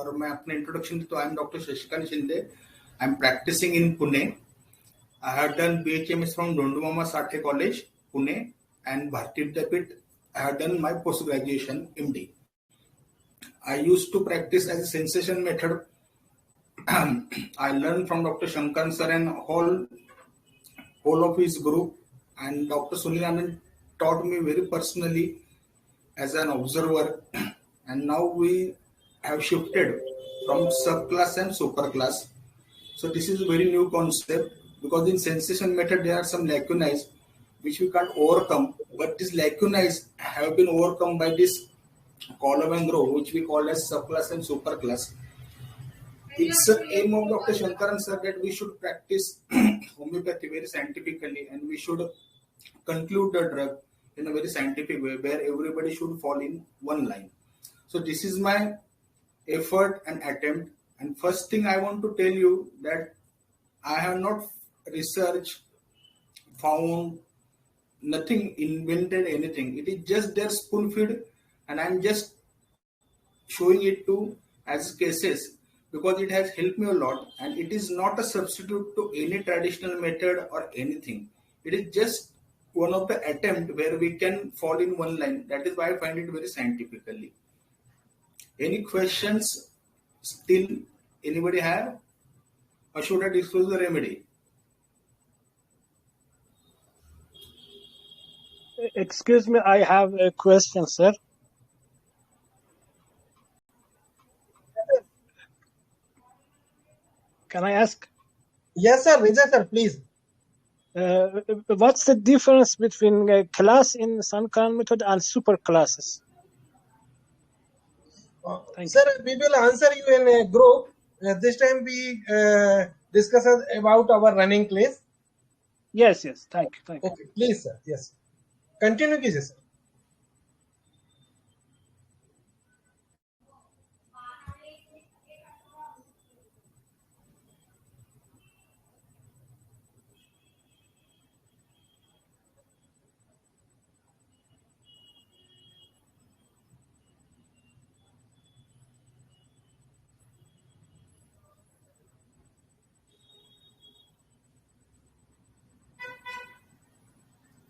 और मैं अपने इंट्रोडक्शन तो I am doctor Shashikant Shinde. I am practising in Pune. I have done BHMS from Dondumama Sathe College, Pune, and Bharati Vidyapit. I have done my post graduation MD. I used to practice as a sensation method. I learned from Dr. Shankar sir and whole of his group, and Dr. Sunil Anand taught me very personally as an observer. And now we have shifted from subclass and superclass. So this is a very new concept, because in sensation method there are some lacunae which we can't overcome, but these lacunae have been overcome by this column and row, which we call as subclass and superclass. It's the aim of Dr. Shankaran sir that we should practice homeopathy very scientifically, and we should conclude the drug in a very scientific way where everybody should fall in one line. So this is my effort and attempt. And first thing I want to tell you that I have not researched, found nothing, invented anything. It is just their spoon feed, and I'm just showing it to as cases because it has helped me a lot, and it is not a substitute to any traditional method or anything. It is just one of the attempt where we can fall in one line. That is why I find it very scientifically. Any questions still anybody have? Or should I disclose the remedy? Excuse me, I have a question, sir. Can I ask? Yes, sir. Vijay, sir, please. What's the difference between a class in Sankaran method and super classes? Sir, we will answer you in a group. This time we discuss about our running class. Yes. Thank you. Okay, please, sir. Yes. Continue, कीजिए, sir.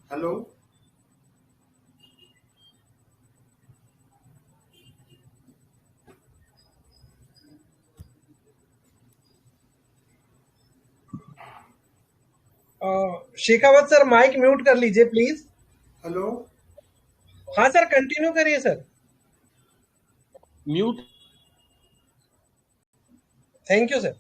Hello? Shekhawat sir mic mute कर लीजिए please. Hello. हाँ sir, continue करिए sir. Mute. Thank you sir.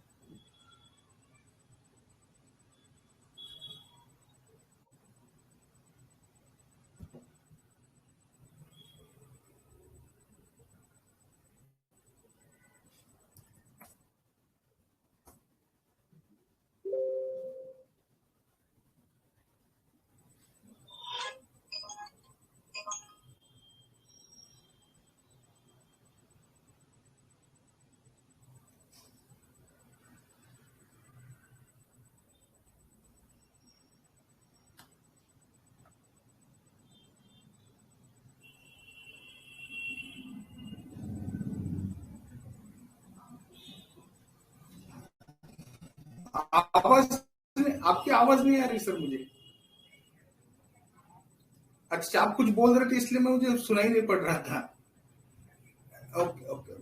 आपकी आवाज नहीं आ रही sir मुझे. अच्छा, आप कुछ बोल रहे थे इसलिए मुझे सुनाई नहीं पड़ रहा था. Okay.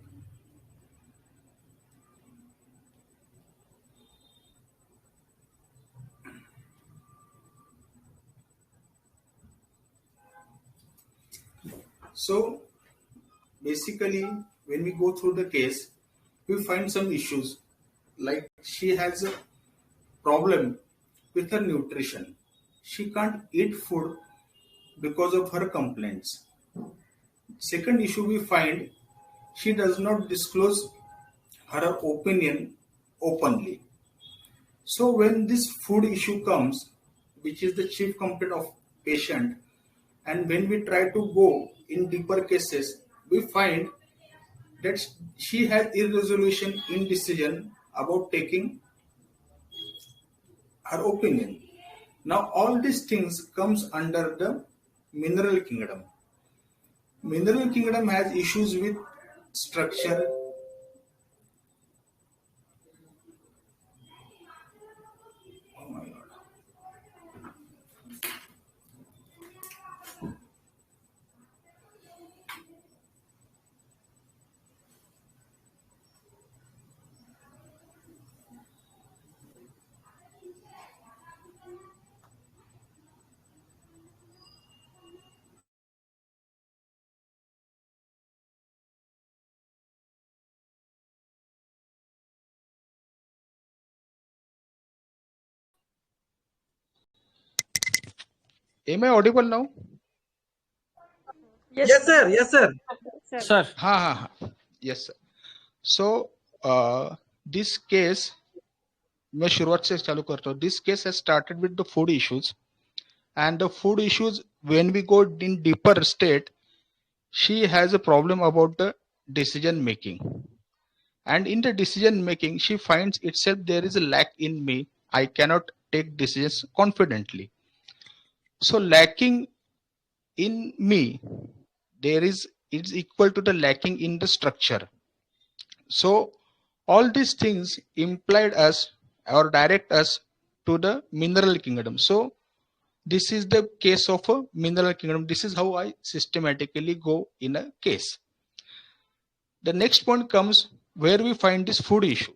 So basically, when we go through the case, we find some issues, like she has a problem with her nutrition. She can't eat food because of her complaints. Second issue we find, she does not disclose her opinion openly. So when this food issue comes, which is the chief complaint of patient, and when we try to go in deeper cases, we find that she has irresolution, indecision about taking her opinion. Now all these things comes under the mineral kingdom. Mineral kingdom has issues with structure, Am I audible now? Yes, sir. Yes, sir. Sir. हाँ. Yes, sir. So this case मैं शुरुआत से चालू करता हूँ. This case has started with the food issues, and the food issues, when we go in deeper state, she has a problem about the decision making, and in the decision making she finds itself there is a lack in me. I cannot take decisions confidently. So lacking in me, there is, it's equal to the lacking in the structure. So all these things implied us or direct us to the mineral kingdom. So this is the case of a mineral kingdom. This is how I systematically go in a case. The next point comes where we find this food issue.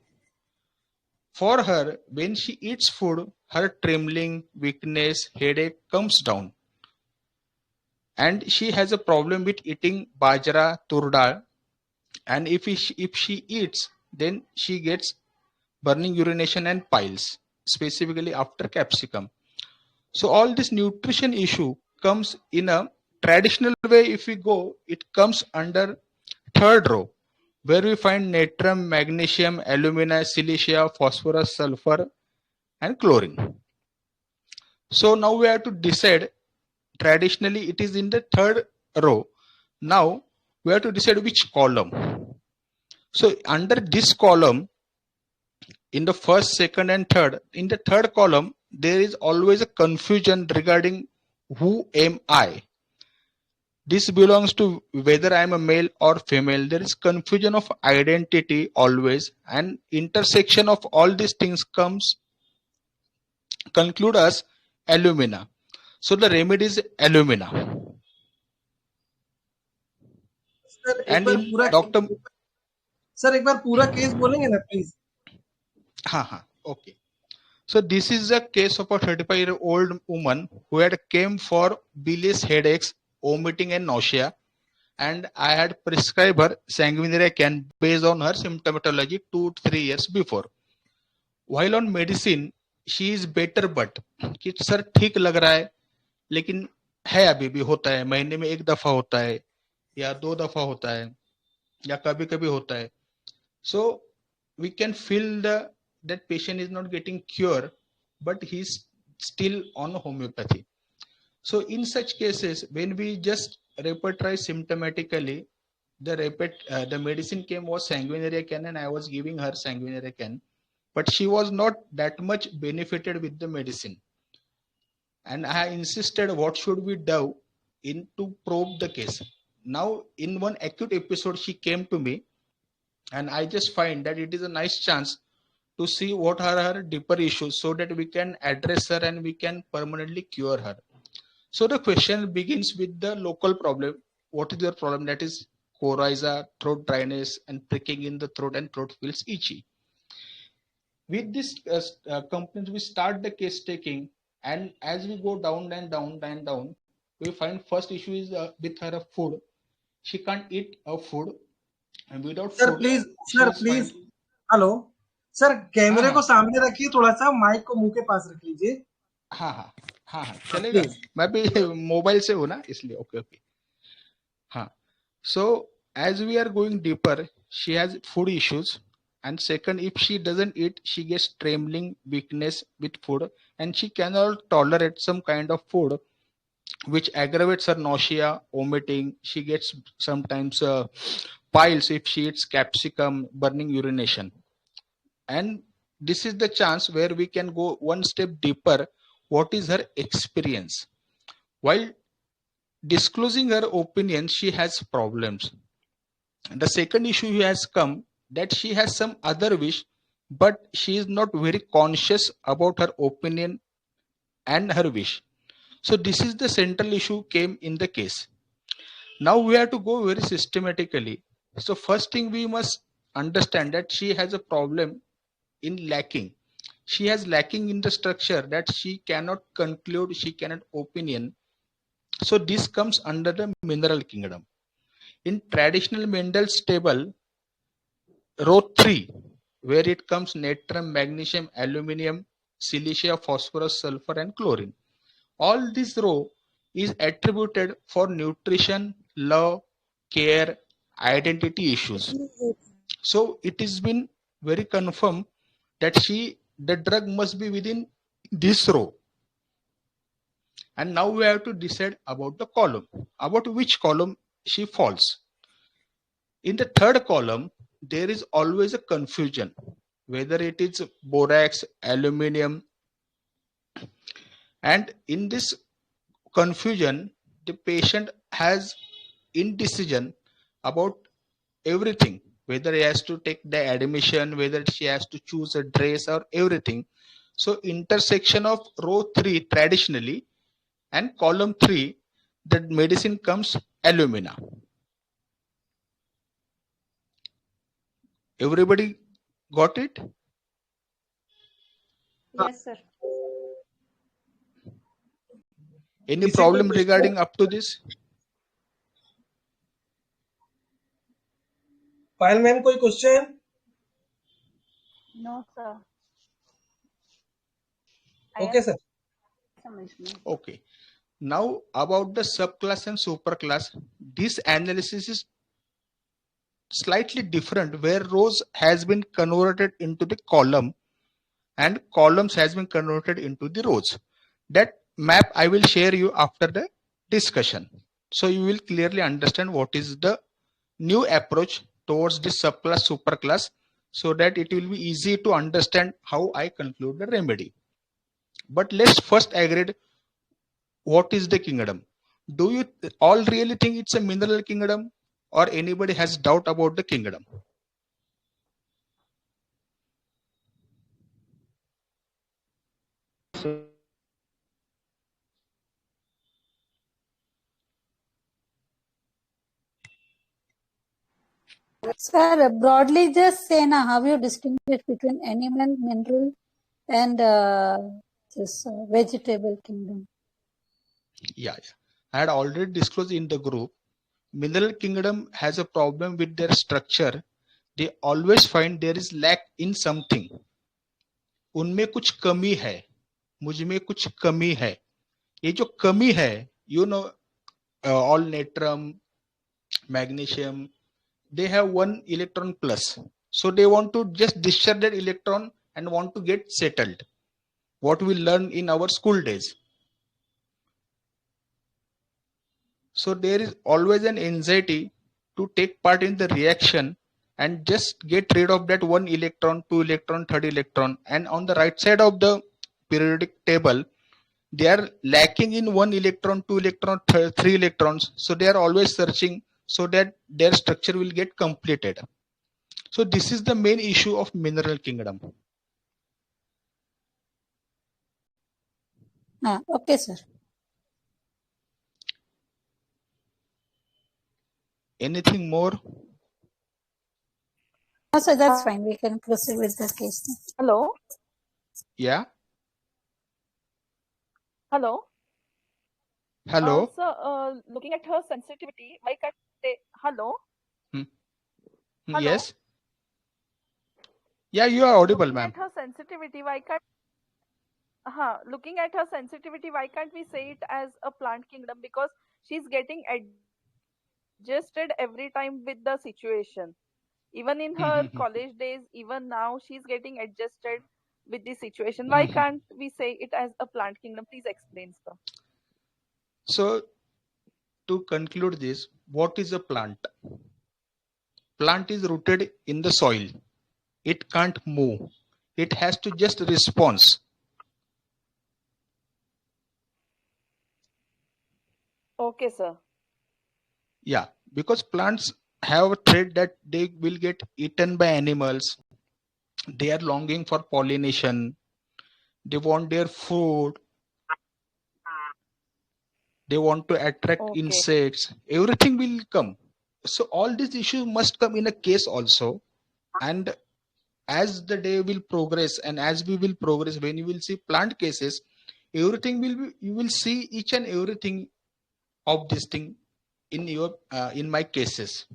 For her, when she eats food, her trembling, weakness, headache comes down. And she has a problem with eating bajra, tur dal. And if she eats, then she gets burning urination and piles, specifically after capsicum. So all this nutrition issue comes in a traditional way. If we go, it comes under third row, where we find natrium, magnesium, alumina, silicia, phosphorus, sulfur, and chlorine. So now we have to decide. Traditionally, it is in the third row. Now we have to decide which column. So under this column, in the first, second, and third, in the third column, there is always a confusion regarding who am I. This belongs to whether I am a male or female. There is confusion of identity always, and intersection of all these things comes conclude as alumina. So the remedy is alumina. Sir एक And bar in पूरा Dr. Sir एक बार पूरा case बोलेंगे ना please. Okay. So this is a case of a 35-year-old woman who had came for bilious headaches, vomiting, and nausea, and I had prescribed her sanguinary can based on her symptomatology 2 to 3 years before. While on medicine, she is better, but कि sir ठीक लग रहा है, लेकिन है अभी भी होता है, महीने में 1 दफा होता है या 2 दफा होता है या कभी कभी होता है. So we can feel that patient is not getting cure, but he's still on homeopathy. So in such cases, when we just repertorize symptomatically, the medicine came was sanguinary can, and I was giving her sanguinary can, but she was not that much benefited with the medicine. And I insisted what should we do in to probe the case. Now in one acute episode, she came to me, and I just find that it is a nice chance to see what are her deeper issues so that we can address her and we can permanently cure her. So the question begins with the local problem. What is your problem? That is coryza, throat dryness, and pricking in the throat, and throat feels itchy. With this complaints, we start the case taking, and as we go down and down and down, we find first issue is with her food. She can't eat food, and without sir food, please she sir is please finding. Hello sir कैमरे हाँ को सामने रखिए, थोड़ा सा mic को मुंह के पास रख लीजिए. हाँ चलेगा. मैं भी मोबाइल से हूँ ना, इसलिए. ओके. हाँ. So as we are going deeper, she has food issues, and second, if she doesn't eat, she gets trembling, weakness with food, and she cannot tolerate some kind of food which aggravates her nausea, vomiting. She gets sometimes piles if she eats capsicum, burning urination. And this is the chance where we can go one step deeper. What is her experience? While disclosing her opinion, she has problems. And the second issue has come that she has some other wish, but she is not very conscious about her opinion and her wish. So this is the central issue came in the case. Now we have to go very systematically. So first thing we must understand that she has a problem in lacking. She has lacking in the structure that she cannot conclude, she cannot opinion. So this comes under the mineral kingdom. In traditional Mendel's table, row 3, where it comes natrium, magnesium, aluminium, silicia, phosphorus, sulfur, and chlorine. All this row is attributed for nutrition, love, care, identity issues. So it has been very confirmed that the drug must be within this row. And now we have to decide about the column, about which column she falls. In the third column, there is always a confusion, whether it is borax, aluminium. And in this confusion, the patient has indecision about everything, whether he has to take the admission, whether she has to choose a dress or everything. So intersection of row 3 traditionally and column 3, the medicine comes alumina. Everybody got it? Yes, sir. Any Is it problem okay? regarding up to this? Payal ma'am कोई question? No, sir. Okay, sir. समझ में. Okay. Now about the subclass and superclass, this analysis is slightly different, where rows has been converted into the column and columns has been converted into the rows. That map I will share you after the discussion. So you will clearly understand what is the new approach towards this subclass, superclass, so that it will be easy to understand how I conclude the remedy. But let's first agree what is the kingdom. Do you all really think it's a mineral kingdom, or anybody has doubt about the kingdom? Sir, broadly just say now how you distinguish between animal, mineral, and this vegetable kingdom. Yeah. I had already disclosed in the group. Mineral kingdom has a problem with their structure. They always find there is lack in something. उनमें कुछ कमी है, मुझ में कुछ कमी है. ये जो कमी है, you know, all natrium, magnesium, they have one electron plus. So they want to just discharge that electron and want to get settled. What we learn in our school days. So there is always an anxiety to take part in the reaction and just get rid of that one electron, two electron, third electron. And on the right side of the periodic table, they are lacking in one electron, two electron, three electrons. So they are always searching so that their structure will get completed. So this is the main issue of mineral kingdom. Okay, sir. Anything more? No, sir, that's fine. We can proceed with the case now. Hello. Yeah. Hello. Hello. Sir, looking at her sensitivity, why can't they? Hello. Hello? Yes. Yeah, you are audible, Looking ma'am. at her sensitivity, why can't? Looking at her sensitivity, why can't we say it as a plant kingdom? Because she's getting adjusted every time with the situation. Even in her college days, even now, she's getting adjusted with the situation. Why can't we say it as a plant kingdom? Please explain, sir. So to conclude this, what is a plant? Plant is rooted in the soil. It can't move. It has to just response. Okay, sir. Yeah, because plants have a trait that they will get eaten by animals. They are longing for pollination. They want their food. They want to attract insects. Everything will come. So all these issues must come in a case also. And as the day will progress and as we will progress, when you will see plant cases, everything will be, you will see each and everything of this thing in your in my cases.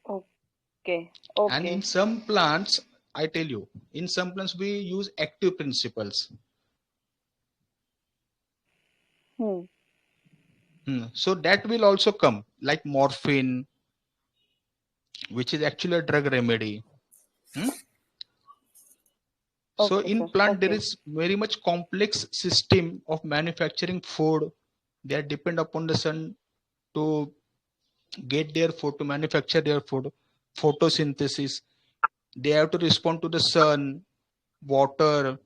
Okay. And in some plants, I tell you, in some plants we use active principles. So that will also come, like morphine, which is actually a drug remedy. So Okay, in sir. plant, there Okay. is very much complex system of manufacturing food. They are depend upon the sun to get their food, to manufacture their food, photosynthesis. They have to respond to the sun, water,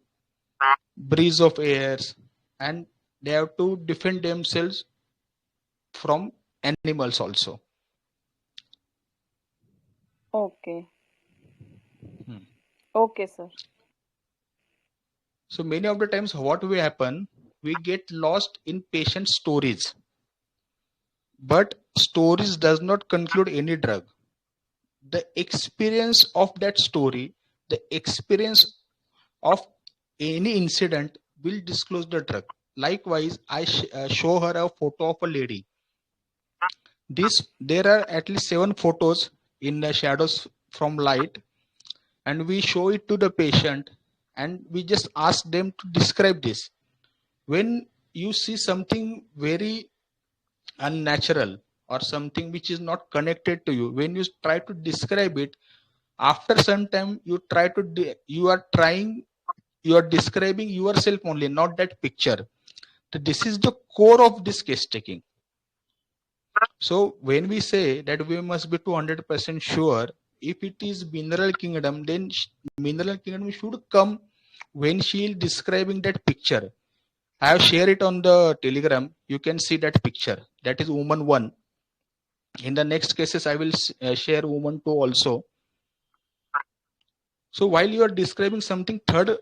breeze of airs, and they have to defend themselves from animals also. Okay. Hmm. Okay, sir. So many of the times what will happen, we get lost in patient stories. But stories does not conclude any drug. The experience of that story, the experience of any incident will disclose the drug. Likewise, I show her a photo of a lady. There are at least 7 photos in the shadows from light, and we show it to the patient, and we just ask them to describe this. When you see something very unnatural or something which is not connected to you, when you try to describe it, after some time you are describing yourself only, not that picture. So this is the core of this case taking. So when we say that we must be 200% sure, if it is mineral kingdom, then mineral kingdom should come when she is describing that picture. I have shared it on the Telegram. You can see that picture. That is woman 1. In the next cases, I will share woman 2 also. So while you are describing something third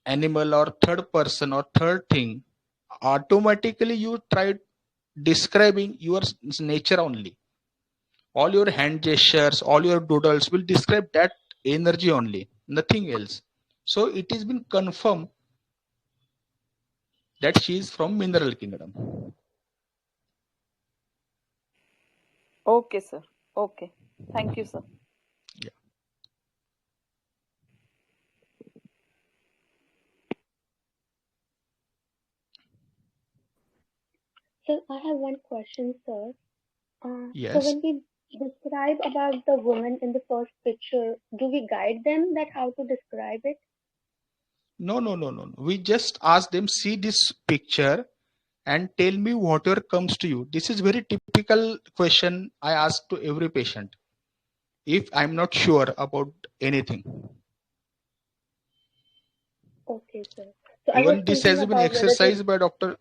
animal or third person or third thing, automatically you try describing your nature only. All your hand gestures, all your doodles will describe that energy only, nothing else. So it has been confirmed that she is from mineral kingdom. Okay, sir. Okay. Thank you, sir. Yeah. Sir, I have one question, sir. So Yes. when we describe about the woman in the first picture, do we guide them that how to describe it? No. We just ask them, see this picture and tell me whatever comes to you. This is very typical question I ask to every patient if I'm not sure about anything. Okay, sir. So I was Even this thinking has been about whether to, exercised by Dr.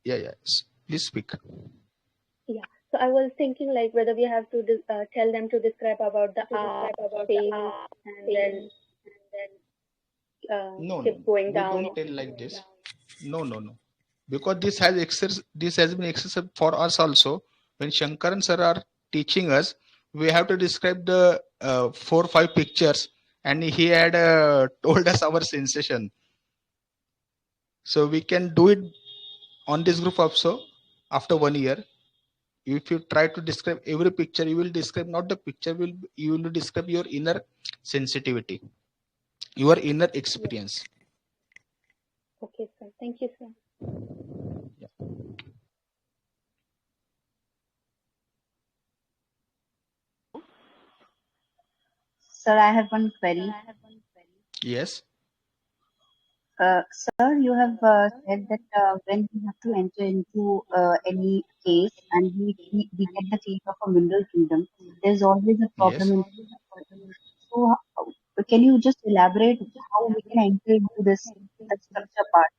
Yes. Please speak. yeah. So I was thinking like whether we have to tell them to describe about the pain and then No. keep going We down. don't tell like this. No. Because this has been exercised for us also. When Shankaran sir are teaching us, we have to describe the 4 or 5 pictures, and he had told us our sensation. So we can do it on this group also after 1 year. If you try to describe every picture, you will describe not the picture, you will describe your inner sensitivity, your inner experience. Okay, sir. Thank you, sir. Yeah. Sir, I have one query. Yes. Sir, you have said that when we have to enter into any case and we get the case of a mineral kingdom, there's always a problem Yes. in. So, can you just elaborate how we can enter into this structure part?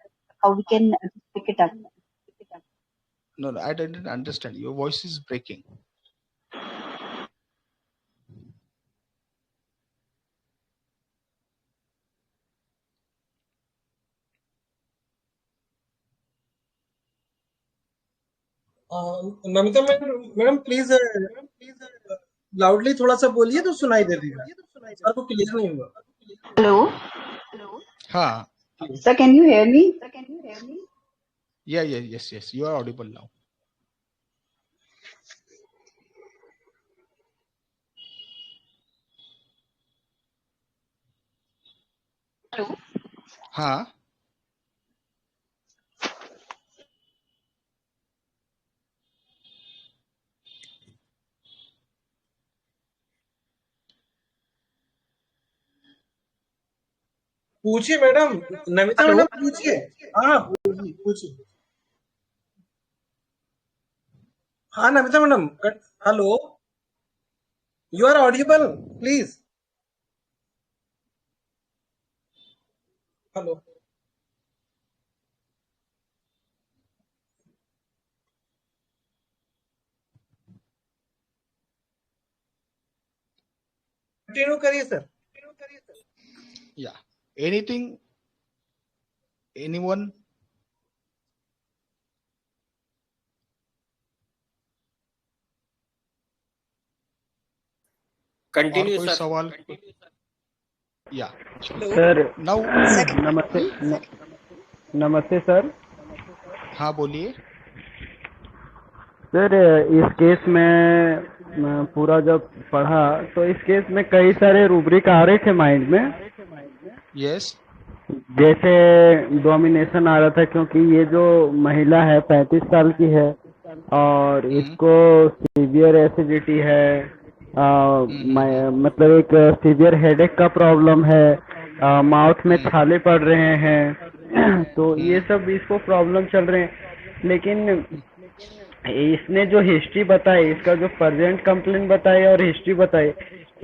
How we can pick it up? No, I didn't understand. Your voice is breaking. Namita madam please loudly थोड़ा सा बोलिए तो सुनाई दे देगा sir को clear नहीं हुआ Hello, Ha. sir, can you hear me? Yes. You are audible now. Ha. पूछिए मैडम, नमिता हेलो मैडम पूछिए। हाँ पूछिए पूछिए। हाँ Namita madam, hello, you are audible please. Hello. Continue करिए सर। Yeah. Anything? Anyone? और कंटिन्यू कोई सर। सवाल? या सर नाउ नमस्ते नमस्ते सर। हाँ बोलिए। सर इस केस में पूरा जब पढ़ा तो इस केस में कई सारे रूब्रिक आ रहे थे माइंड में। यस। जैसे डोमिनेशन आ रहा था, क्योंकि ये जो महिला है 35 साल की है और इसको सीवियर एसिडिटी है, मतलब एक सीवियर हेडेक का प्रॉब्लम है, माउथ में छाले पड़ रहे हैं तो ये सब इसको प्रॉब्लम चल रहे हैं। लेकिन इसने जो हिस्ट्री बताई, इसका जो प्रेजेंट कंप्लेंट बताई और हिस्ट्री बताई,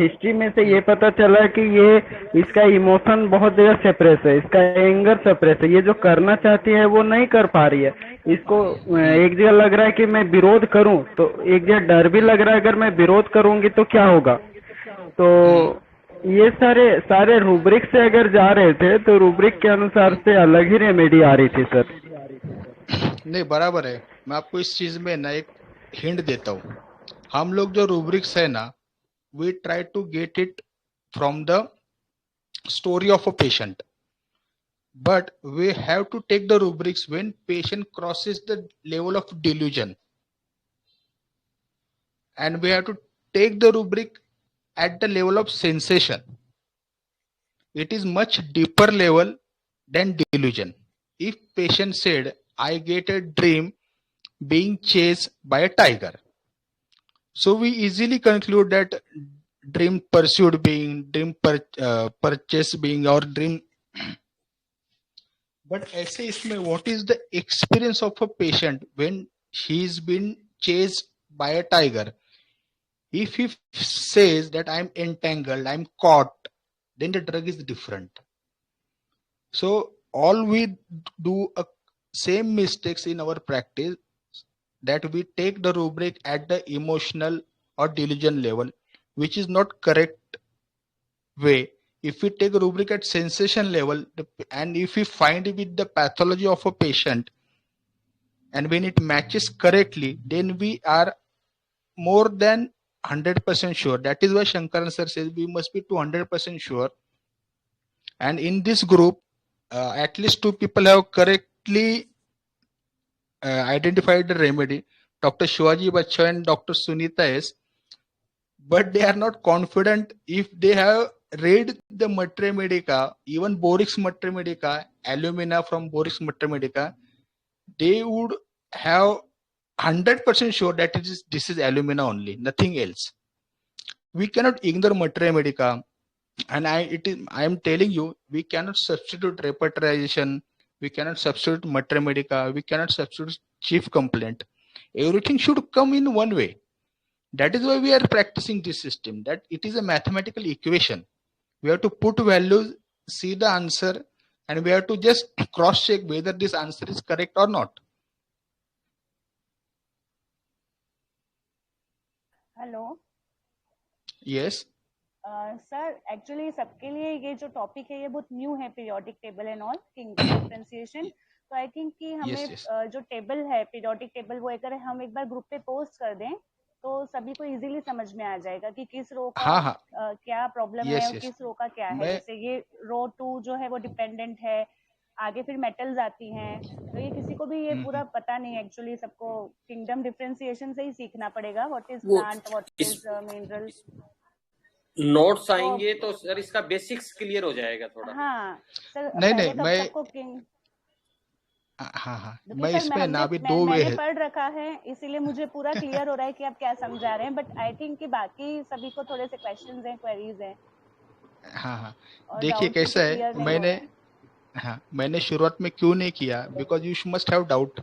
हिस्ट्री में से ये पता चला कि ये इसका इमोशन बहुत जगह सेप्रेस है, इसका एंगर सेप्रेस है, ये जो करना चाहती है वो नहीं कर पा रही है। इसको एक जगह लग रहा है कि मैं विरोध करूं, तो एक जगह डर भी लग रहा है अगर मैं विरोध करूंगी तो क्या होगा। तो ये सारे रूब्रिक से अगर जा रहे थे तो रूब्रिक के अनुसार से अलग ही रेमेडी आ रही थी सर। नहीं बराबर है। मैं आपको इस चीज में ना एक हिंट देता हूँ। हम लोग जो रूब्रिक्स है ना, we try to get it from the story of a patient, but we have to take the rubrics when patient crosses the level of delusion, and we have to take the rubric at the level of sensation. It is much deeper level than delusion. If patient said I get a dream being chased by a tiger, so we easily conclude that dream pursued being, dream purchase being, or dream. But ऐसे इसमें what is the experience of a patient when he's been chased by a tiger? If he says that I'm entangled, I'm caught, then the drug is different. So all we do same mistakes in our practice, that we take the rubric at the emotional or delusion level, which is not correct way. If we take a rubric at sensation level, and if we find with the pathology of a patient, and when it matches correctly, then we are more than 100% sure. That is why Shankaran sir says we must be 200% sure. And in this group, at least 2 people have correctly identified the remedy, Dr. Shivaji Bachcha and Dr. Sunita S. But they are not confident. If they have read the Matre Medica, even Borix Matre Medica, alumina from Borix Matre Medica, they would have 100% sure that this is alumina only, nothing else. We cannot ignore Matre Medica, and I am telling you, we cannot substitute repertorization, we cannot substitute Matre Medica, we cannot substitute chief complaint. Everything should come in one way. That is why we are practicing this system, that it is a mathematical equation. We have to put values, see the answer, and we have to just cross check whether this answer is correct or not. Hello. Yes. Sir actually सबके लिए ये जो topic है ये बहुत new है, periodic table and all, kingdom differentiation. तो I think कि हमें जो टेबल है, पीरियोडिक टेबल, वो अगर हम एक बार ग्रुप पे पोस्ट कर दें तो सभी को इजीली समझ में आ जाएगा कि किस रो का क्या प्रॉब्लम है और किस रो का क्या है। जैसे ये रो 2 जो है वो डिपेंडेंट है, आगे फिर मेटल्स आती हैं, तो ये किसी को भी ये पूरा पता नहीं है। एक्चुअली सबको किंगडम डिफरेंशिएशन से ही सीखना पड़ेगा, what is plant, what is mineral. Notes आएंगे तो सर इसका बेसिक्स क्लियर हो जाएगा थोड़ा। हाँ सर, नहीं मैं मैं इसमें ना भी 2 वे है, पढ़ रखा है, इसीलिए मुझे पूरा क्लियर हो रहा है कि आप क्या समझा रहे हैं। बट आई थिंक कि बाकी सभी को थोड़े से क्वेश्चंस हैं, क्वेरीज हैं। हाँ हाँ, और देखिए डाउट कैसा है, क्लियर नहीं हो मैंने रहा है। हाँ मैंने शुरुआत में क्यों नहीं किया, because you must have doubt.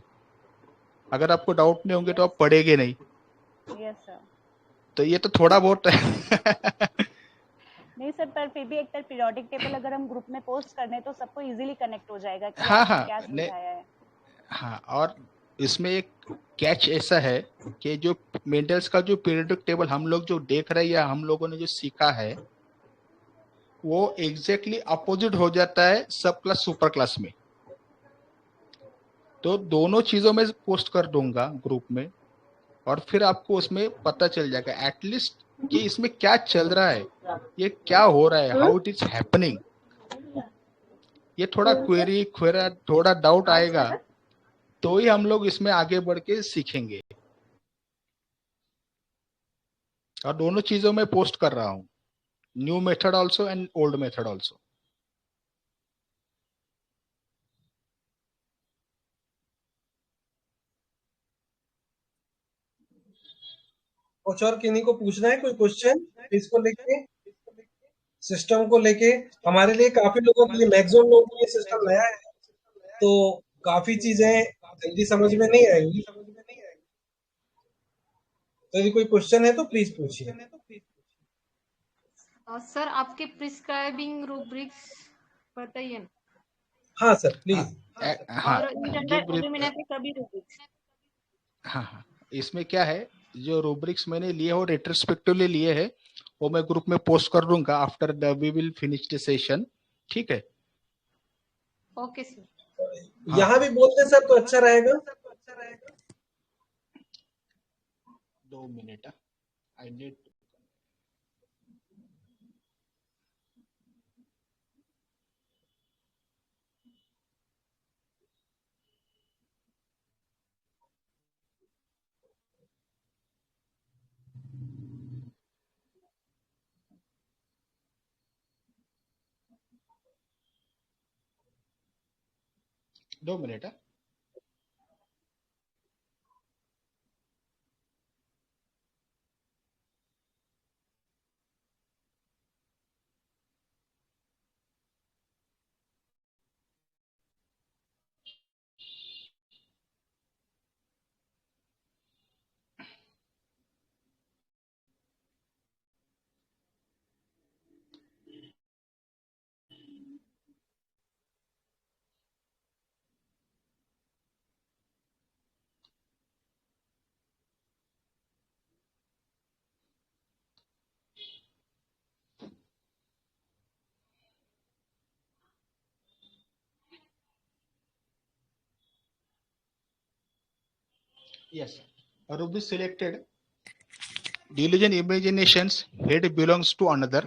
अगर आपको डाउट नहीं होंगे तो आप पढ़ेंगे नहीं, यस सर। तो ये तो थोड़ा बहुत नहीं सर, पर फिर भी एक तर पीरियोडिक टेबल अगर हम ग्रुप में पोस्ट कर दें तो सबको इजीली कनेक्ट हो जाएगा कि हाँ आपने हाँ क्या ने समझाया है। हाँ, और इसमें एक कैच ऐसा है कि जो मेंडल्स का जो पीरियोडिक टेबल हम लोग जो देख रहे हैं या हम लोगों ने जो सीखा है, वो एग्जैक्टली अपोजिट हो जाता है सब क्लास सुपर क्लास में। तो दोनों चीजों में पोस्ट कर दूंगा ग्रुप में, और फिर आपको उसमें पता चल जाएगा एटलीस्ट कि इसमें क्या चल रहा है, ये क्या हो रहा है, हाउ इट इज हैपनिंग। ये थोड़ा क्वेरी थोड़ा डाउट आएगा तो ही हम लोग इसमें आगे बढ़ के सीखेंगे। और दोनों चीजों में पोस्ट कर रहा हूँ, new method also and old method also. कुछ और किन्हीं को पूछना है कोई क्वेश्चन इसको लेके, सिस्टम को लेके? हमारे लिए काफी लोगों के लिए, मैक्सिमम लोगों के लिए सिस्टम नया है, तो काफी चीजें जल्दी समझ में नहीं आएंगी। तो यदि कोई क्वेश्चन है तो प्लीज पूछिए। सर आपके प्रिस्क्राइबिंग रूब्रिक्स बताइए ना। हाँ सर प्लीज। हाँ, और इंटरनेट एलिमिनेटर कभी रूब्रिक्स। हाँ हाँ, इसमें क्या है, जो रूब्रिक्स मैंने लिए हो रेट्रोस्पेक्टिवली लिए है, वो मैं ग्रुप में पोस्ट कर दूंगा after we will finish the session. ठीक है, ओके सर। यहाँ भी बोल दे सर तो अच्छा रहेगा। 2 मिनट, आई नीड। दो minute. Yes, Ruby selected. Delusion imaginations head belongs to another.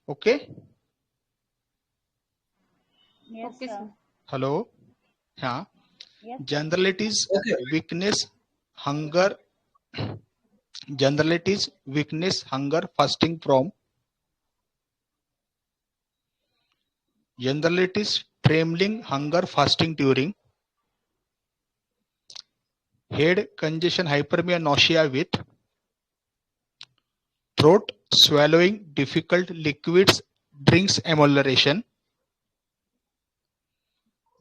Okay. Yes, Okay, sir. sir. Hello. हाँ. Yes, sir. Generalities, weakness, hunger. Generalities, weakness, hunger, fasting from. Generalities, trembling, hunger, fasting during. Head congestion, hyperemia, nausea with. Throat, swallowing, difficult, liquids, drinks, emulation.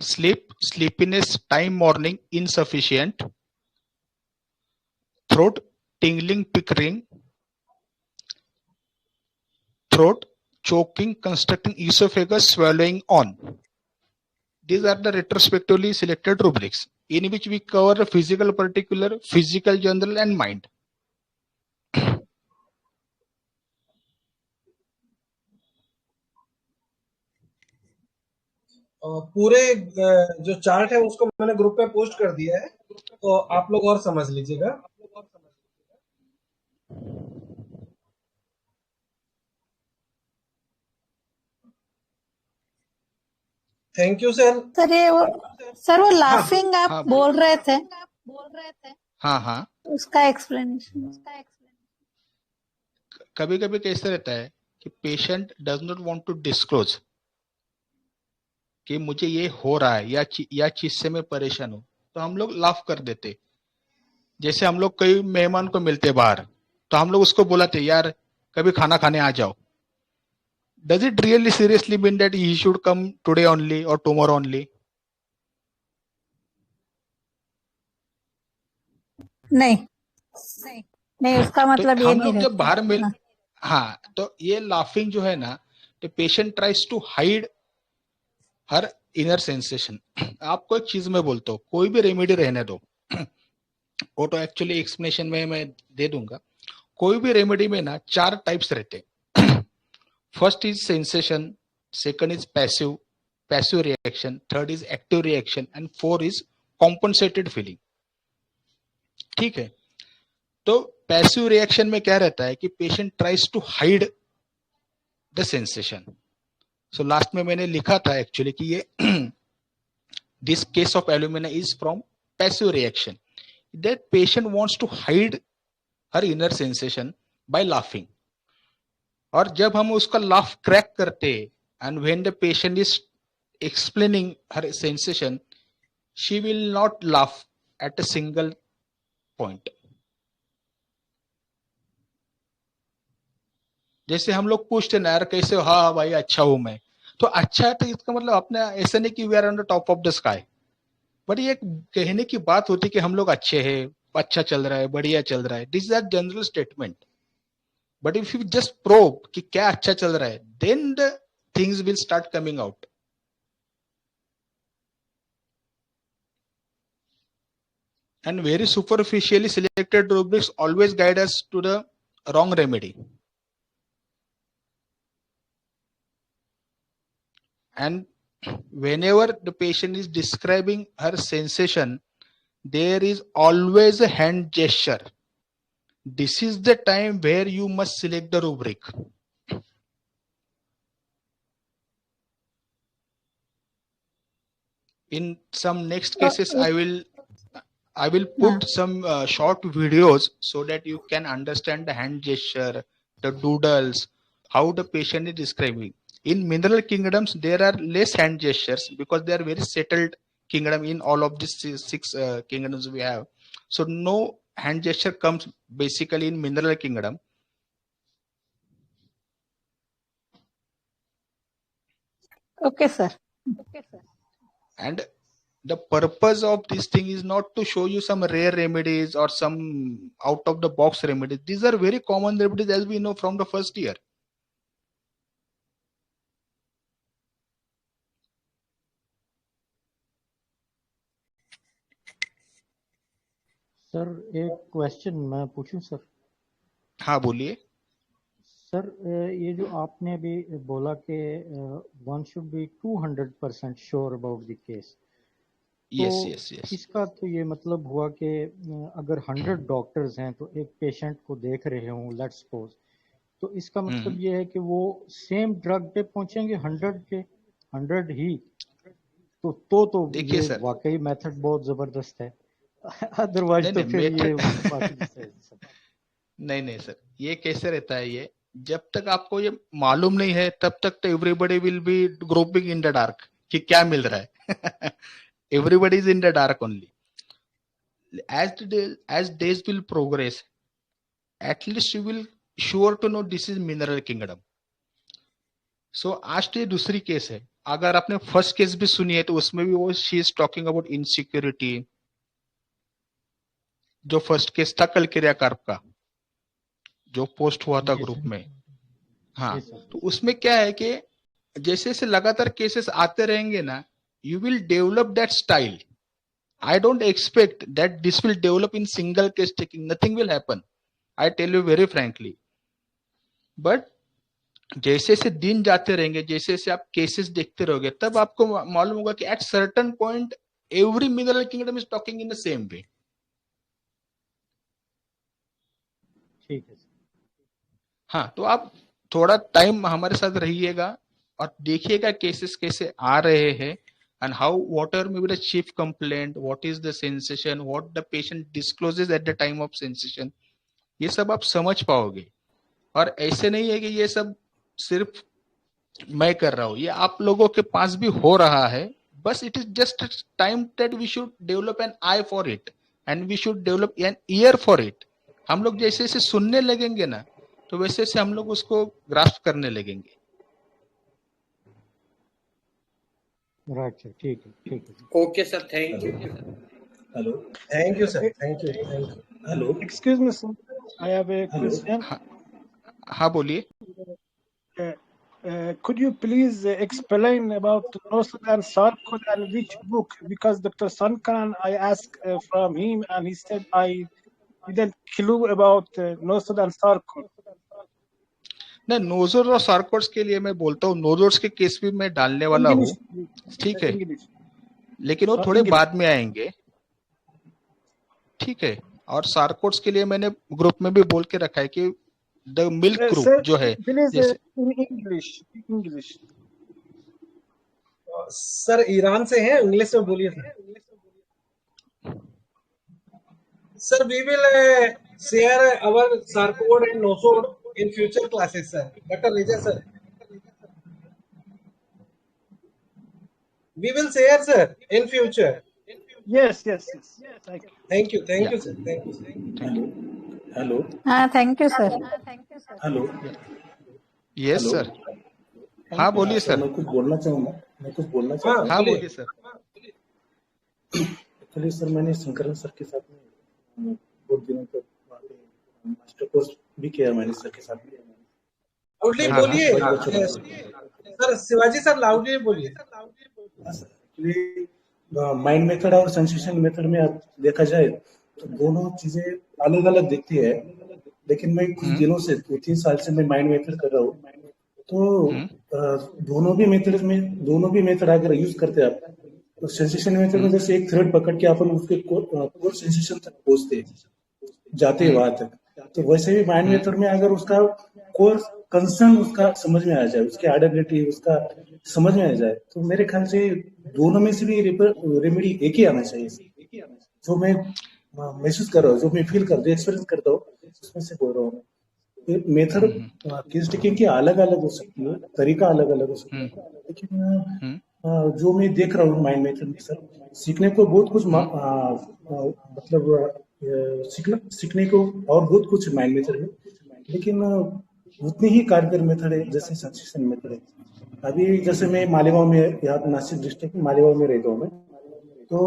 Sleep, sleepiness, time morning, insufficient. Throat, tingling, pickering. Throat, choking, constricting esophagus, swallowing on. These are the retrospectively selected rubrics in which we cover physical particular, physical general and mind. पूरे जो chart है उसको मैंने group पे post कर दिया है, तो आप लोग और समझ लीजिएगा। Thank you sir. सर वो लाफिंग आप बोल रहे थे। हाँ हाँ, उसका एक्सप्लेनेशन। कभी कभी कैसे रहता है कि patient does not want to disclose कि मुझे ये हो रहा है या चीज से मैं परेशान हूं, तो हम लोग लाफ कर देते। जैसे हम लोग कई मेहमान को मिलते बाहर, तो हम लोग उसको बुलाते, यार कभी खाना खाने आ जाओ, does it really seriously mean that he should come today only or tomorrow only? नहीं नहीं, उसका तो मतलब ये हम नहीं लोग जब बाहर मिल, रहता। हाँ, तो ये लाफिंग जो है ना, the patient tries to hide her inner sensation. आपको एक चीज मैं बोलता हूँ, कोई भी रेमेडी रहने दो, वो तो एक्चुअली एक्सप्लेनेशन में मैं दे दूंगा। कोई भी रेमेडी में ना 4 टाइप्स रहते हैं। First is sensation, second is passive reaction, third is active reaction and 4 is compensated feeling. ठीक है, तो पैसिव रिएक्शन में क्या रहता है कि patient tries to hide the sensation. So last में मैंने लिखा था एक्चुअली कि ये this case of alumina is from passive reaction, that patient wants to hide her inner sensation by laughing. और जब हम उसका लाफ क्रैक करते and when the patient is explaining her sensation, she will not laugh at a single point. जैसे हम लोग पूछते ना यार कैसे हो, हाँ भाई अच्छा हूं मैं, तो अच्छा है तो इसका मतलब अपने ऐसा नहीं कि we are on the top of the sky, but ये कहने की बात होती है कि हम लोग अच्छे हैं, अच्छा चल रहा है, बढ़िया चल रहा है। This is a general statement, but if you just probe कि क्या अच्छा चल रहा है, then the things will start coming out. And very superficially selected rubrics always guide us to the wrong remedy. And whenever the patient is describing her sensation, there is always a hand gesture. This is the time where you must select the rubric. In some next cases, I will put some short videos so that you can understand the hand gesture, the doodles, how the patient is describing. In mineral kingdoms, there are less hand gestures because they are very settled kingdom in all of these 6 kingdoms we have. So no hand gesture comes basically in mineral kingdom. Okay, sir. And the purpose of this thing is not to show you some rare remedies or some out of the box remedies. These are very common remedies as we know from the first year. Sir एक question मैं पूछूं sir? हाँ बोलिए sir. ये जो आपने अभी बोला कि one should be 200% sure about the case, yes. इसका तो ये मतलब हुआ कि अगर 100 डॉक्टर्स हैं तो एक पेशेंट को देख रहे हों, लेट्स सपोज, तो इसका मतलब ये है कि वो सेम ड्रग पे पहुंचेंगे 100 के 100 ही, तो देखिए ये वाकई मेथड बहुत जबरदस्त है। अदरवाइज तो फिर ये नहीं सर, ये कैसे रहता है, ये जब तक आपको ये मालूम नहीं है तब तक तो everybody will be groping in the dark कि क्या मिल रहा है। Everybody is in the dark only. as days will progress, at least you will sure to know this is mineral kingdom. So आज तो ये दूसरी केस है। अगर आपने फर्स्ट केस भी सुनी है तो उसमें भी वो she is talking about insecurity, जो फर्स्ट केस था कलकिरिया कार्प का जो पोस्ट हुआ था ग्रुप में। हाँ, तो उसमें क्या है कि जैसे जैसे लगातार केसेस आते रहेंगे ना, you will develop that style. I don't expect that this will develop in single case taking. Nothing will happen. I tell you very frankly. But जैसे जैसे दिन जाते रहेंगे, जैसे जैसे आप केसेस देखते रहोगे, तब आपको मालूम होगा कि at certain point every mineral kingdom is talking in the same way. ठीक है। हाँ, तो आप थोड़ा टाइम हमारे साथ रहिएगा और देखिएगा केसेस कैसे आ रहे हैं, and how whatever may be the chief complaint, what is the sensation, what the patient discloses at the time of sensation, ये सब आप समझ पाओगे। और ऐसे नहीं है कि ये सब सिर्फ मैं कर रहा हूँ, ये आप लोगों के पास भी हो रहा है। बस it is just time that we should develop an eye for it and we should develop an ear for it. हम लोग जैसे जैसे सुनने लगेंगे ना, तो वैसे से हम लोग उसको ग्रास्प करने लगेंगे। राइट सर, ठीक है। Okay sir, thank you. Hello, thank you sir, thank you. Hello, Excuse me, sir. I have a question. हाँ बोलिए। Could you please explain about Nosal and Sarkol and which book? Because Dr. Sankaran, I asked from him and he said I didn't clue about Nosal and Sarkol. नहीं, नोजोर और sarcodes के लिए मैं बोलता हूँ, नोजोर्स के केस भी मैं डालने वाला हूँ, ठीक है, लेकिन वो थोड़े बाद में आएंगे, ठीक है। और सार्कोड्स के लिए मैंने ग्रुप में भी बोल के रखा है कि द मिल्क ग्रुप जो है, जैसे इंग्लिश सर ईरान से हैं, इंग्लिश में बोलिए sir. We will share our sarcode and nosode in future classes, sir. Dr. Vijay, sir. We will share, sir, in future. Yes. Thank you, sir. Thank you. Hello. thank you, sir. Hello. Yes sir. हाँ बोलिए sir. मैं कुछ बोलना चाहूँगा। हाँ बोलिए sir. Actually sir मैंने Shankaran sir के साथ में बहुत दिनों तक मास्टर कोर्स भी किया मैंने सर के साथ। लाउडली बोलिए सर, शिवाजी सर लाउडली बोलिए। एक्चुअली माइंड मेथड और सेंसेशन मेथड में आप देखा जाए तो दोनों चीजें अलग अलग दिखती है, लेकिन मैं कुछ दिनों से 2-3 साल से मैं माइंड मेथड कर रहा हूँ, तो दोनों भी मेथड अगर यूज करते हैं आप, तो सेंसेशन मेथड में जैसे एक थ्रेड पकड़ के अपन उसके कोर सेंसेशन तक पहुंचते जाते हैं वहां तक, तो वैसे भी माइंड मेथड में अगर उसका कोर कंसर्न उसका समझ में आ जाए, उसकी आइडेंटिटी उसका समझ में आ जाए, तो मेरे ख्याल से दोनों में से भी रेमेडी एक ही आना चाहिए। जो मैं महसूस कर रहा हूँ, जो मैं फील कर रहा हूँ, एक्सपीरियंस करता हूँ, उसमें से बोल रहा हूँ मैं। मेथड केस टेकिंग की अलग अलग हो सकती है, तरीका अलग अलग हो सकता है, लेकिन जो मैं देख रहा हूँ माइंड मेथड में सर, सीखने को बहुत कुछ मतलब सीखने को और बहुत कुछ माइंड मेथड है, लेकिन उतनी ही कारगर मेथड है जैसे सेंसेशन मेथड है। अभी जैसे मैं मालेगांव में, यहाँ नासिक डिस्ट्रिक्ट में मालेगांव में रहता हूँ मैं, तो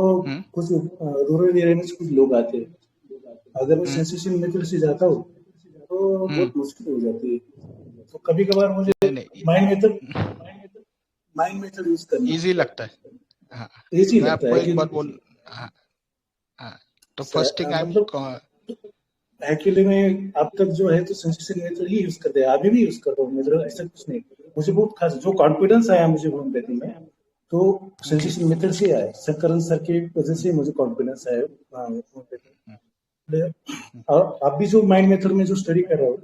कुछ रूरल एरिया में कुछ लोग आते हैं, अगर मैं सेंसेशन मेथड से जाता हूँ तो बहुत मुश्किल हो जाती है, तो कभी कभार मुझे माइंड मेथड यूज करना इजी लगता है। इजी मैं लगता आपको है एक बात बोल, तो first thing I am actually में अब तक जो है तो सेंसेशन मेथड ही यूज करते हैं, अभी भी यूज करता हूँ, मेरा ऐसा कुछ नहीं। मुझे बहुत खास जो कॉन्फिडेंस आया मुझे होम्योपैथी में, तो सेंसेशन मेथड से आया, शंकरन सर की वजह से मुझे कॉन्फिडेंस आया होम्योपैथी। और अब भी जो माइंड मेथड में जो स्टडी कर रहा हूँ,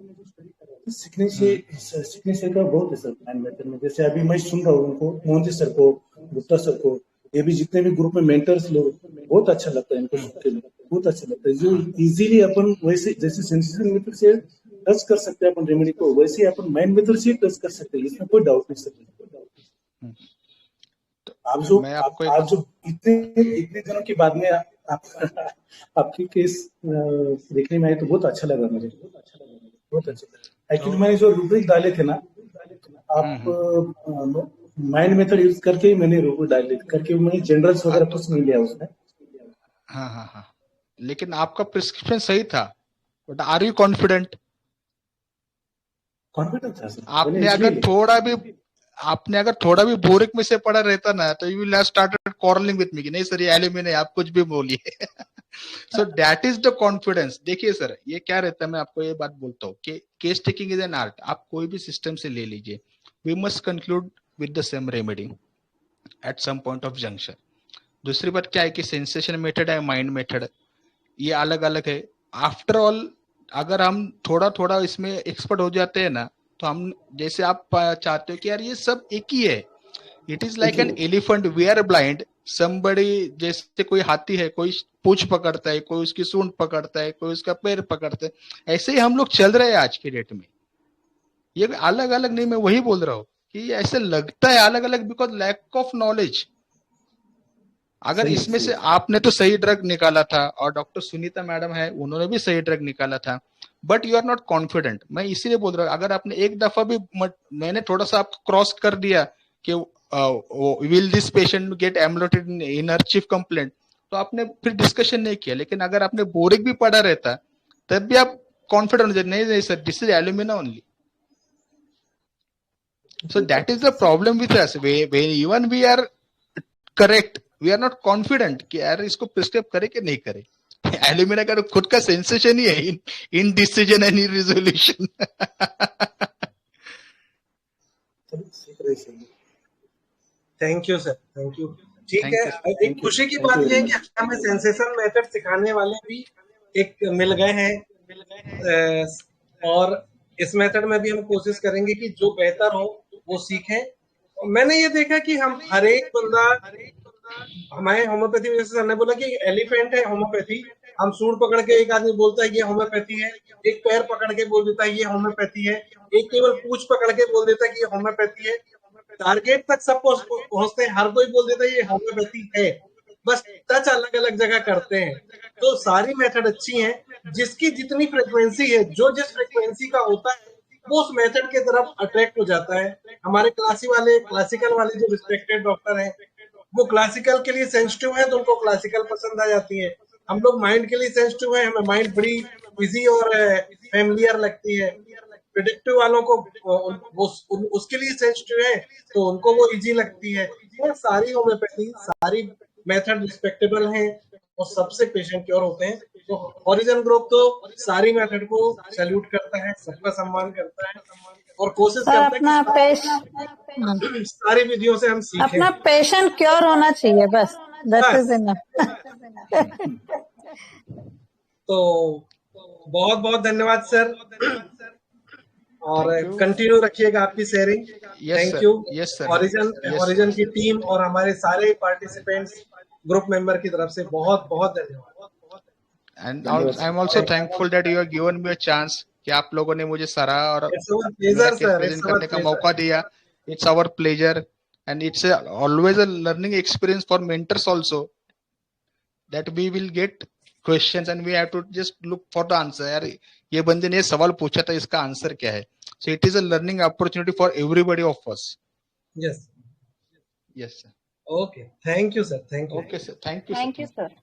सीखने से का बहुत असर माइंड मेथड में। जैसे अभी मैं सुन रहा हूँ उनको, मोहंती सर को, गुप्ता सर को, ये भी जितने भी ग्रुप में मेंटर्स लोग, बहुत अच्छा लगता है इनको सुनते हुए, बहुत अच्छा लगता है। जो इजीली अपन वैसे जैसे सेंसेशन मेथड से टच कर सकते हैं अपन रेमेडी को, वैसे अपन माइंड मेथड से टच कर सकते हैं, इसमें कोई डाउट नहीं सकता। आप जो इतने दिनों के बाद में आपकी केस देखने में आए तो बहुत अच्छा लगा मुझे, बहुत अच्छा लगा। एक्चुअली मैंने जो रूब्रिक डाले थे ना, आप माइंड मेथड यूज करके ही मैंने रूब्रिक डाले करके, मैंने जनरल्स वगैरह कुछ नहीं लिया उसमें। हाँ, लेकिन आपका प्रिस्क्रिप्शन सही था, but are you confident? Confident था सर। आपने अगर थोड़ा भी बोरिक में से पढ़ा रहता ना, तो you will have started quarrelling with me कि नहीं सर ये एलिमिन है, आप कुछ भी बोलिए। So that is the confidence. देखिए सर, ये क्या रहता है, मैं आपको ये बात बोलता हूँ कि case taking is an art. आप कोई भी सिस्टम से ले लीजिए, we must conclude with the same remedy at some point of junction. दूसरी बात क्या है कि सेंसेशन मेथड है, माइंड मेथड, ये अलग अलग है। आफ्टर ऑल अगर हम थोड़ा थोड़ा इसमें एक्सपर्ट हो जाते हैं ना, तो हम जैसे आप चाहते हो कि यार ये सब एक ही है, it is like an elephant, we are blind, somebody, जैसे कोई हाथी है, कोई पूंछ पकड़ता है, कोई उसकी सूंड पकड़ता है, कोई उसका पैर पकड़ता है, ऐसे ही हम लोग चल रहे हैं आज के डेट में। ये अलग अलग नहीं, मैं वही बोल रहा हूँ कि ऐसे लगता है अलग अलग बिकॉज लैक ऑफ नॉलेज। अगर इसमें से आपने तो सही ड्रग निकाला था, और डॉक्टर सुनीता मैडम है, उन्होंने भी सही ड्रग निकाला था, but you are not confident. मैं इसीलिए बोल रहा हूँ, अगर आपने एक दफा भी मैंने थोड़ा सा आपको क्रॉस कर दिया कि will this patient get ambulated in her chief complaint, तो आपने फिर डिस्कशन नहीं किया। लेकिन अगर आपने बोरिक भी पढ़ा रहता तब भी आप कॉन्फिडेंट हो, नहीं sir this is alumina only. So that is the problem with us. When even we are correct, we are not confident कि यार इसको प्रिस्क्राइब करे कि नहीं करे। एल्यूमिना का तो खुद का सेंसेशन ही है in decision and in resolution. Thank you sir, thank you. ठीक है, एक खुशी की बात यह है कि हमें सेंसेशन मेथड सिखाने वाले भी एक मिल गए हैं, और इस मेथड में भी हम कोशिश करेंगे कि जो बेहतर हो वो सीखें। मैंने ये देखा कि हम हर एक बंदा, हमारे होम्योपैथी जैसे सर ने बोला कि एलिफेंट है होम्योपैथी, हम सूंड पकड़ के एक आदमी बोलता है ये होम्योपैथी है, एक पैर पकड़ के बोल देता है ये होम्योपैथी है, एक केवल पूंछ पकड़ के बोल देता है कि ये होम्योपैथी है। टारगेट तक सब पहुंचते हैं, हर कोई बोल देता है ये होम्योपैथी है, बस टच अलग अलग जगह करते हैं। तो सारी मेथड अच्छी हैं, जिसकी जितनी फ्रीक्वेंसी है, जो जिस फ्रीक्वेंसी का होता है वो उस मेथड के तरफ अट्रैक्ट हो जाता है। हमारे क्लासिकल वाले जो रिस्पेक्टेड डॉक्टर हैं वो क्लासिकल के लिए सेंसिटिव है तो उनको क्लासिकल पसंद आ जाती है। हम लोग माइंड के लिए सेंसिटिव है, हमें माइंड बड़ी इजी और फैमिलियर लगती है। प्रिडिक्टिव वालों को उसके लिए सेंसिटिव है तो उनको वो इजी लगती है। तो सारी होम्योपैथी, सारी मेथड रिस्पेक्टेबल हैं और सबसे पेशेंट क्योर होते हैं। तो हॉरिजन ग्रुप तो सारी मेथड को सैल्यूट करता है, सबका सम्मान करता है और कोशिश करता है कि सारी विधियों से हम सीखें। अपना पेशेंट क्योर होना चाहिए, बस दैट इज इनफ। तो बहुत बहुत धन्यवाद सर, और कंटिन्यू रखिएगा आपकी शेयरिंग। Thank you. हॉरिजन की टीम और हमारे सारे पार्टिसिपेंट्स ग्रुप मेंबर की तरफ से बहुत बहुत धन्यवाद। And I'm also thankful that you have given me a chance कि आप लोगों ने मुझे सराहा और मेरा केस प्रेजेंट करने का मौका दिया। It's our pleasure and it's always a learning experience for mentors also, that we will get questions and we have to just look for the answer। यार ये बंदे ने ये सवाल पूछा था, इसका आंसर क्या है? So it is a learning opportunity for everybody of us. Yes. Yes sir. Okay. Thank you sir. Thank you. Okay sir. Thank you. Thank you sir.